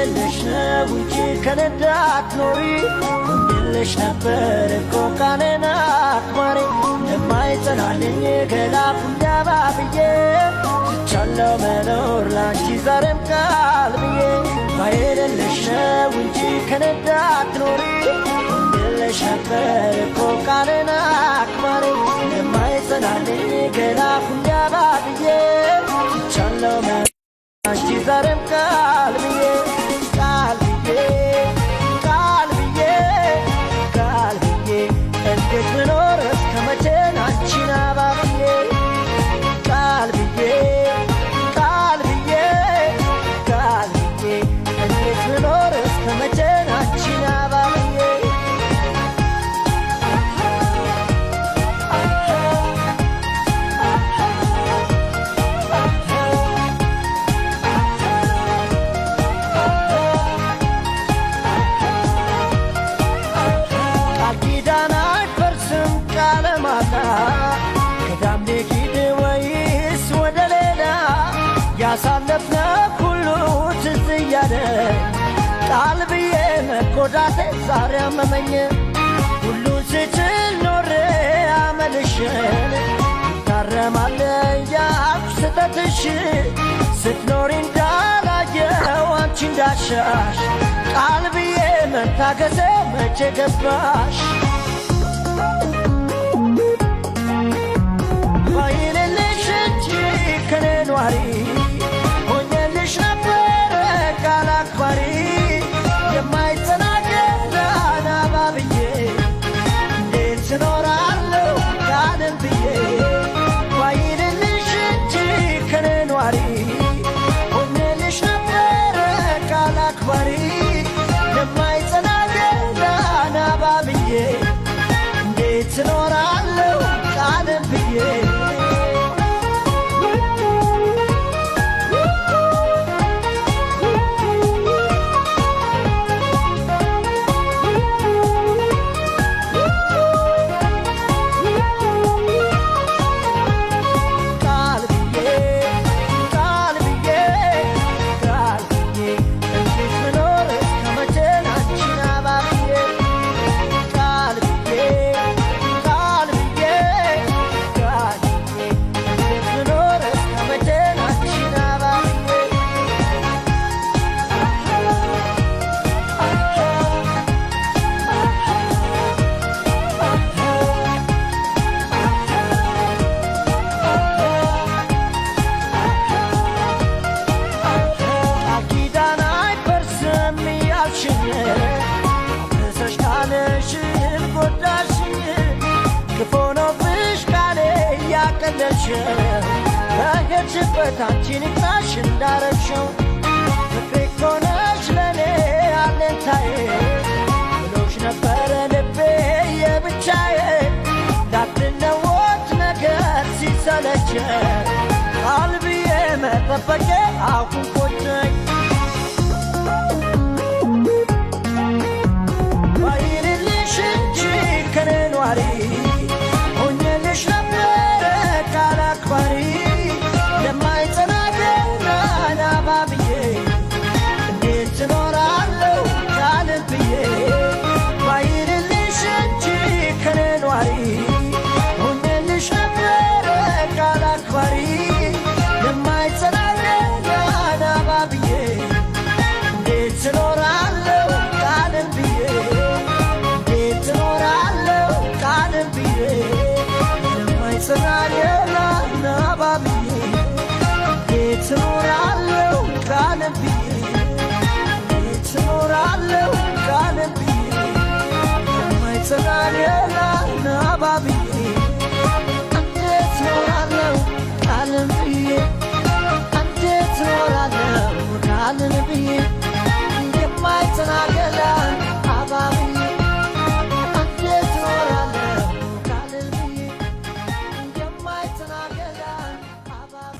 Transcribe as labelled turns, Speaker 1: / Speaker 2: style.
Speaker 1: ባይልልሽ ነው እንጂ ከነዳ አትኖሪ ሁሌልሽ ነበር እኮ ቃሌን አክባሪ እንደማይጸናልኝ ከላፉ እንዳባብዬ ትቻለው መኖር ላንቺ ዛሬም ቃል ብዬ ባይልልሽ ነው እንጂ ከነዳ አትኖሪ ሁሌልሽ ነበር እኮ ቃሌን አክባሪ እንደማይጸናልኝ ከላፉ እንዳባብዬ ትቻለው መኖር አንቺ ዛሬም ቃል ብዬ ቃል ብዬ ቃል ብዬ ቃል ብዬ እንዴት ልኖር እስከ መቼ አንቺን አባብዬ ቃል ብዬ ቃል ብዬ ቃል ብዬ እንዴት ልኖር እስከ መቼ አንቺን አባብዬ ያሳለፍነው ሁሉ ትዝ እያለኝ ቃል ብዬ መጎዳቴ ዛሬ አመመኝ ሁሉን ስችል ኖሬ አመልሽን ታረማለ ያልኩ ስተትሽ ስትኖሪ እንዳላየው አንቺ እንዳሻሽ ቃል ብዬ መታገሴ መቼ ገባሽ ባይልልሽ እንጂ ከኔ ኗሪ ሆኜልሽ ነበረ ቃል አክባሪ የማይተናገር አባብዬ እንዴት እኖራለሁ ቃልን ብዬ ባይልልሽ እንጂ ከኔ ኗሪ ሆኜልሽ ነበረ ቃል አክባሪ የማይተናገር አባብዬ እንዴት እኖራለሁ ቃልን ብዬ በሄድሽበት አንቺን ይቅናሽ እንዳረግሽው ፍቅሬ እኮ ነሽ ለኔ አለኝታዬ ብሎሽ ነበረ ልቤ የብቻዬ እንዳትለወጥ ነገር ሲሰለቸኝ ቃል ብዬ መጠበቄ አሁን ቆጨኝ ባይልልሽ እንጂ ከኔ ኗሪ ሆኜልሽ ነበረ ቃል አክባሪ የማይጸናገር አባብዬ እንዴት እኖራለሁ ቃልን ብዬ ባይልልሽ እንጂ ከኔ ኗሪ ሆኜልሽ ነበረ ቃል አክባሪ የማይጸናገር አባብዬ እንዴት እኖራለሁ ቃልን ብዬ እንዴት እኖራለሁ ቃልን ብዬ የማይጸናገር አባብዬ እንዴት እኖራለሁ ቃልን ብዬ